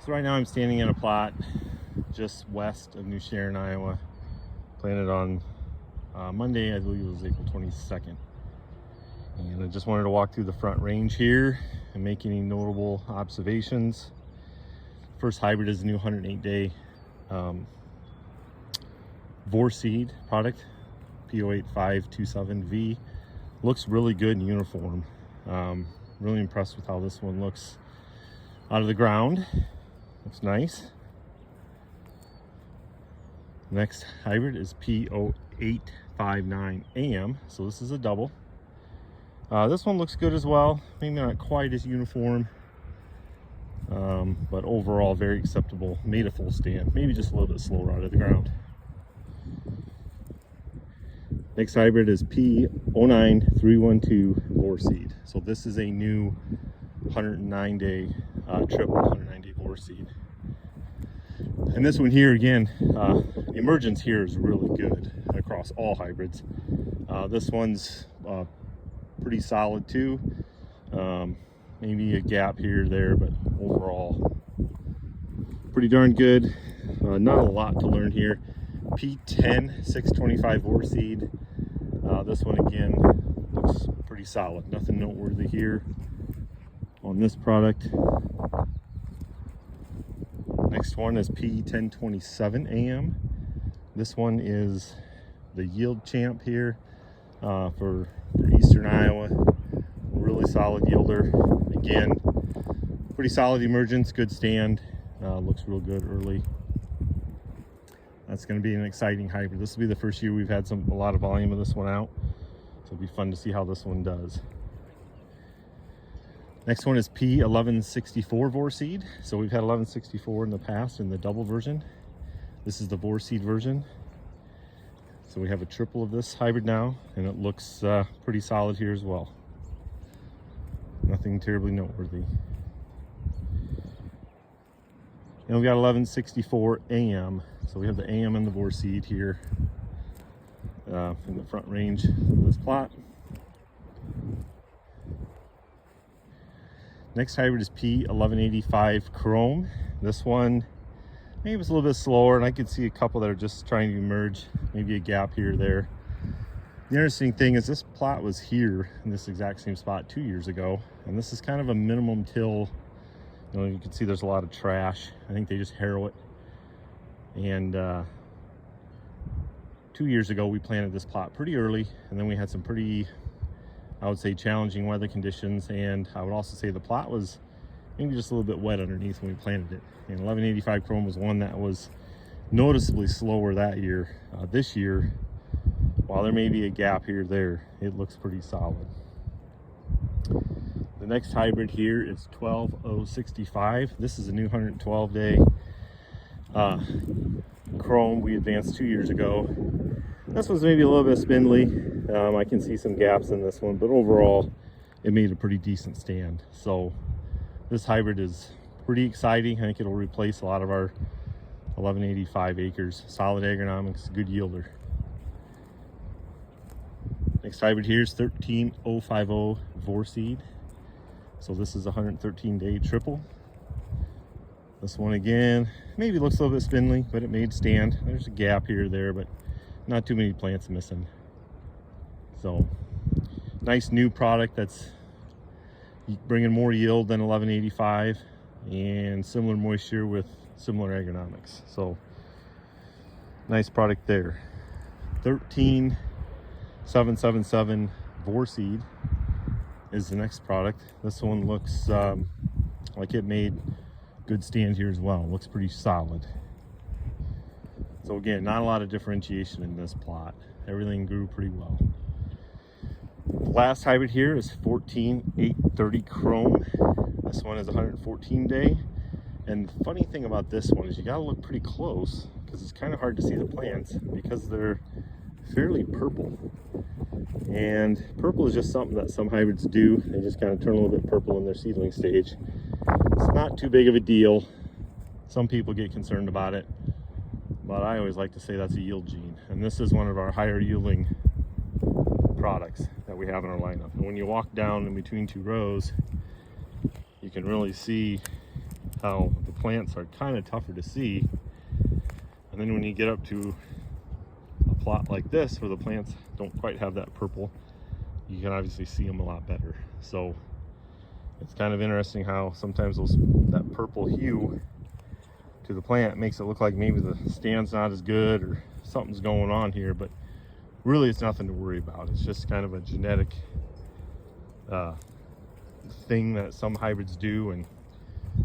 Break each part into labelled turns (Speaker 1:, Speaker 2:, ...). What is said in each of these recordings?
Speaker 1: So right now I'm standing in a plot just west of New Sharon, Iowa. Planted on Monday, I believe it was April 22nd. And I just wanted to walk through the front range here and make any notable observations. First hybrid is the new 108-day Vorseed product, P08527V. Looks really good and uniform. Really impressed with how this one looks out of the ground. Looks nice. Next hybrid is P0859AM. So this is a double. This one looks good as well. Maybe not quite as uniform, but overall very acceptable. Made a full stand. Maybe just a little bit slower out of the ground. Next hybrid is P09312 Vorseed. So this is a new 109-day triple 109-day Vorseed. And this one here again, emergence here is really good across all hybrids. This one's pretty solid too. Maybe a gap here or there, but overall pretty darn good. Not a lot to learn here. P10625 Vorseed. This one again looks pretty solid. Nothing noteworthy here on this product. Next one is P1027AM. This one is the yield champ here for eastern Iowa. Really solid yielder. Again, pretty solid emergence, good stand. Looks real good early. That's going to be an exciting hybrid. This will be the first year we've had a lot of volume of this one out. So it'll be fun to see how this one does. Next one is P1164 Vorseed. So we've had 1164 in the past in the double version. This is the Vorseed version. So we have a triple of this hybrid now, and it looks pretty solid here as well. Nothing terribly noteworthy. And we got 1164 AM. So we have the AM and the Vorseed here in the front range of this plot. Next hybrid is P1185 Chrome. This one, maybe it's a little bit slower, and I can see a couple that are just trying to emerge, maybe a gap here or there. The interesting thing is this plot was here in this exact same spot 2 years ago, and this is kind of a minimum till. You can see there's a lot of trash. I think they just harrow it. And 2 years ago, we planted this plot pretty early, and then we had some pretty, I would say, challenging weather conditions. And I would also say the plot was maybe just a little bit wet underneath when we planted it. And 1185 Chrome was one that was noticeably slower that year. This year, while there may be a gap here or there, it looks pretty solid. The next hybrid here is 12065. This is a new 112-day Chrome we advanced 2 years ago. This one's maybe a little bit spindly. I can see some gaps in this one, but overall it made a pretty decent stand. So this hybrid is pretty exciting. I think it'll replace a lot of our 1185 acres. Solid agronomics, good yielder. Next hybrid here is 13050 Vorseed. So this is a 113-day triple. This one again, maybe looks a little bit spindly, but it made stand. There's a gap here or there, but not too many plants missing. So nice new product that's bringing more yield than 1185 and similar moisture with similar agronomics. So nice product there. 13777 Vorseed is the next product. This one looks like it made good stand here as well. Looks pretty solid. So again, not a lot of differentiation in this plot. Everything grew pretty well. The last hybrid here is 14830 Chrome. This one is 114-day. And the funny thing about this one is you gotta look pretty close because it's kind of hard to see the plants because they're fairly purple. And purple is just something that some hybrids do. They just kind of turn a little bit purple in their seedling stage. It's not too big of a deal. Some people get concerned about it, but I always like to say that's a yield gene. And this is one of our higher yielding products that we have in our lineup. And when you walk down in between two rows, you can really see how the plants are kind of tougher to see. And then when you get up to a plot like this where the plants don't quite have that purple, you can obviously see them a lot better. So it's kind of interesting how sometimes that purple hue to the plant makes it look like maybe the stand's not as good or something's going on here, but really it's nothing to worry about. It's just kind of a genetic thing that some hybrids do, and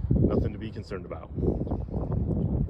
Speaker 1: nothing to be concerned about.